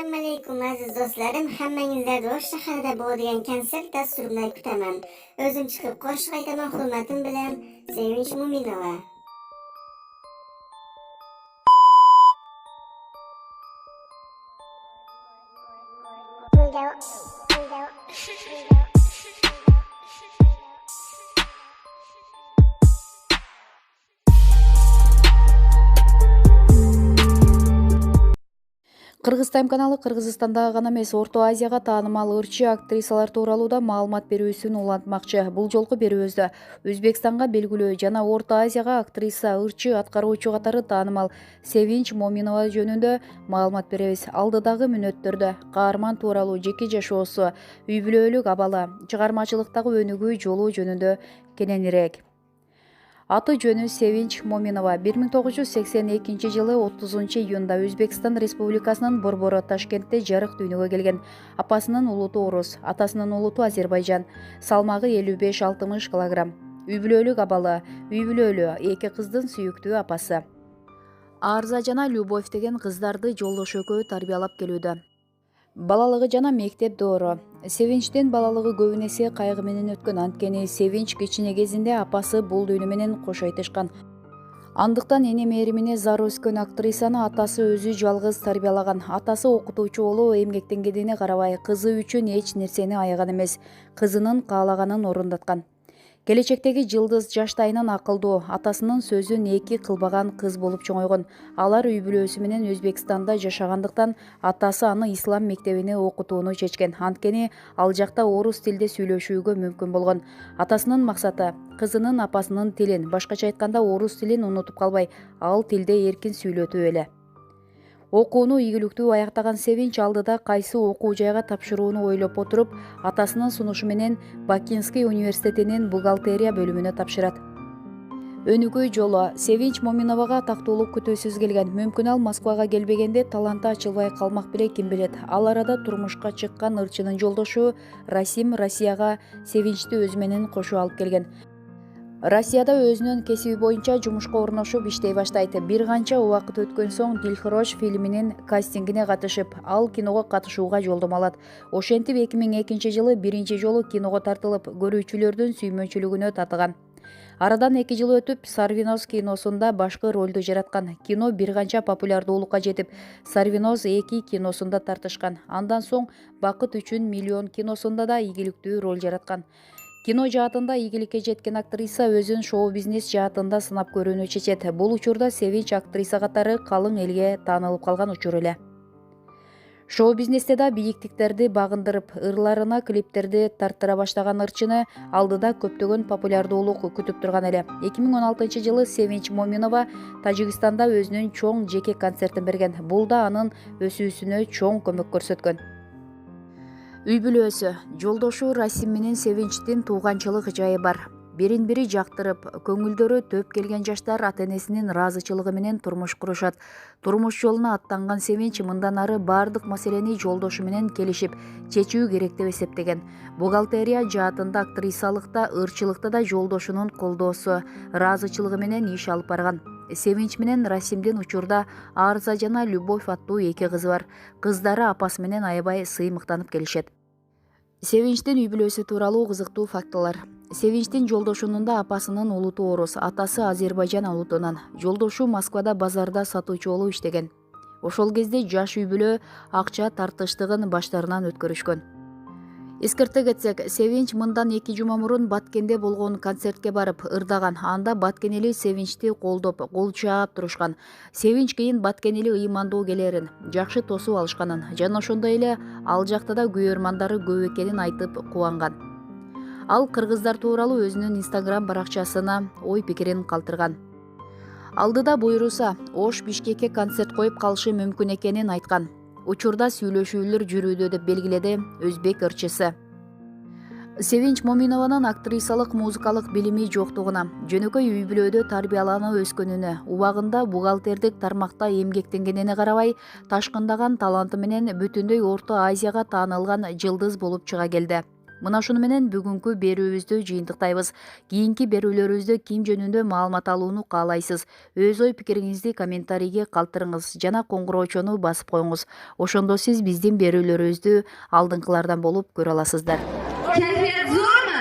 Assalamu alaikum aziz dostlarım. Hammangizlarni O'sh shahrida bo'ladigan konsert dasturumdan kutaman. O'zim chiqib qo'shiq aytaman, hurmatim bilan Sevinch Mo'minova. Кыргыз Тайм каналы Кыргызстандагы гана эмес, Орто Азияга таанымал ырчы актрисалар тууралуу да маалымат берүүсүн улантмакчы. Бул жолку берүүбүздө Өзбекстанга белгилүү жана Орто Азияга актриса, ырчы аткаруучу катары таанымал Sevinch Mo'minova жөнүндө маалымат беребиз. Алдыдагы мүнөттөрдө каарман тууралуу жеке жашоосу, үй бүлөлүк абалы, чыгармачылыктагы өнүгүү жолу жөнүндө кененирээк. Аты жөнү Sevinch Mo'minova 1982 жылы 30 июнда Өзбекстан Республикасынын Борбору Ташкентте жарык дүйнөгө келген. Апасынын улуту орус, атасынын улуту Азербайжан. Салмагы 55-60 килограмм. Үй бүлөлүк абалы, үй бүлөлүү, эки кыздын сүйүктүү апасы. Арза жана Любовь деген кыздарды жолдош экөө тарбиялап келүүдө. Балалыгы жана мектеп доору. Sevinch'тин балалыгы көбүн эсе кайгы менен өткөн, анткени Sevinch кичине кезинде апасы бул дүйнө менен кош айтышкан. Андыктан эне мээримине зар өскөн актрисаны атасы өзү жалгыз тарбиялаган. Атасы окутуучу болуп эмгектенгенине карабай, кызы үчүн эч нерсени аяган эмес, кызынын каалаганын орундаткан. Келечектеги жылдыз жаштайынан акылдуу, атасынын сөзүн эки кылбаган кыз болуп чоңойгон. Алар үй бүлөсү менен Өзбекстанда жашагандыктан атасы аны ислам мектебине окутууну чечкен. Анткени ал жакта орус тилде сүйлөшүүгө мүмкүн болгон. Атасынын максаты кызынын апасынын тилин, башкача айтканда орус тилин унутуп калбай, ал тилде эркин сүйлөтүү эле. Окууну ийгиликтүү аяктаган Sevinch алдыда кайсы окуу жайга тапшырууну ойлоп отуруп, атасынын сунушу менен Бакинский университетинин бухгалтерия бөлүмүнө тапшырат. Өнүгүү жолу Sevinch Mo'minovага тактуулук күтүүсүз келген. Мүмкүн ал Москвага келбегенде таланты ачылбай калмак беле, ким билет. Ал арада турмушка чыккан ырчынын жолдошу Расим Россияга Sevinch'ти өзү менен кошо алып келген. Россияда өзүнүн кесиби боюнча жумушка орношуп иштей баштайт. Бир канча убакыт өткөн соң Дилхирош фильминин кастингине катышып, ал киного катышууга жолдомо алат. Ошентип 2002 жылы биринчи жолу киного тартылып, көрүүчүлөрдүн сүймөнчүлүгүнө татыган. Арадан 2 жыл өтүп, Сарвиноз киносунда башкы ролду жараткан. Кино бир канча популярдуулукка жетип, Сарвиноз 2 киносунда тартышкан. Андан соң Бакыт үчүн миллион киносунда да ийгиликтүү роль жараткан. Кино жаатында ийгиликке жеткен актриса өзүн шоу-бизнес жаатында сынап көрүүнү чечет. Бул учурда Sevinch актриса катары калың элге таанылып калган учур эле. Шоу-бизнесте да бийиктиктерди багындырып, ырларына клиптерди тарттыра баштаган ырчыны алдыда көптөгөн популярдуулук күтүп турган эле. 2016 жылы Sevinch Mo'minova Тажикстанда өзүнүн чоң жеке концертин берген. Бул да анын өсүүсүнө чоң көмөк көрсөткөн. Үй бүлөсү, жолдошу Расим менен Sevinch'тин тууганчылык жайы бар. Бирин-бири жактырып, көңүлдөрү төп келген жаштар ата-энесинин ыраазычылыгы менен турмуш курушат. Турмуш жолуна аттанган Sevinch мындан ары бардык маселени жолдошу менен келишип, чечүү керек деп эсептеген. Бухгалтерия жаатында актрисалыкта, ырчылыкта да жолдошунун колдоосу, ыраазычылыгы менен иш алып барган. Sevinch менен Расимдин учурда Арза жана Любовь аттуу эки кызы бар. Кыздары апасы менен аябай сыймыктанып келишет. Sevinch'тин үй бүлөсү тууралуу кызыктуу фактылар. Sevinch'тин жолдошунун да апасынын улуту орус, атасы Азербайжан улутунан. Жолдошу Москвада базарда сатуучу болуп иштеген. Ошол кезде жаш үй бүлө акча тартыштыгын баштарынан өткөрүшкөн. Эскерте кетсек, Sevinch мындан 2 жума мурун Баткенде болгон концертке барып ырдаган. Анда Баткен эли Sevinch'ти колдоп, кол чаап турушкан. Sevinch кийин Баткен эли ыймандуу келерин, жакшы тосуп алышканын, жана ошондой эле ал жакта да күйөрмандары көп экенин айтып кубанган. Ал кыргыздар тууралуу өзүнүн Instagram баракчасына ой пикирин калтырган. Алдыда буйруса, Ош Бишкекке концерт коюп калышы мүмкүн экенин айткан. Учурда сүйлөшүүлөр жүрүүдө деп белгиледи өзбек ырчысы. Sevinch Mo'minованын актрисалык музыкалык билими жоктугуна, жөнөкөй үй бүлөдө тарбияланып өскөнүнө, убагында бухгалтердик тармакта эмгектенгенине карабай, ташкындаган таланты менен бүтүндөй Орто Азияга таанылган жылдыз болуп чыга келди. Мына шуну менен бүгүнкү берүүбүздү жыйынтыктайбыз. Кийинки берүүлөрүбүздө ким жөнүндө маалымат алууну каалайсыз? Өз ой пикириңизди комментарийге калтырыңыз жана коңгуроочону басып коюңуз. Ошондо сиз биздин берүүлөрүбүздү алдыңкылардан болуп көрө аласыздар. Keyfiyet zor mu?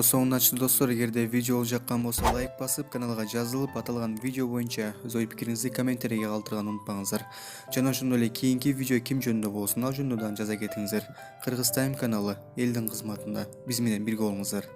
соңуначы достор, эгерде видео болуп жаккан болсо лайк басып, каналга жазылып, аталган видео боюнча өз ой пикириңизди комментарийге калтырганды унутпаңыздар. Жана ошондой эле кийинки видео ким жөнүндө болсун ал жөнүндө дагы жаза кетиңиздер. Кыргыз Тайм каналы элдин кызматында. Биз менен бирге болуңуздар.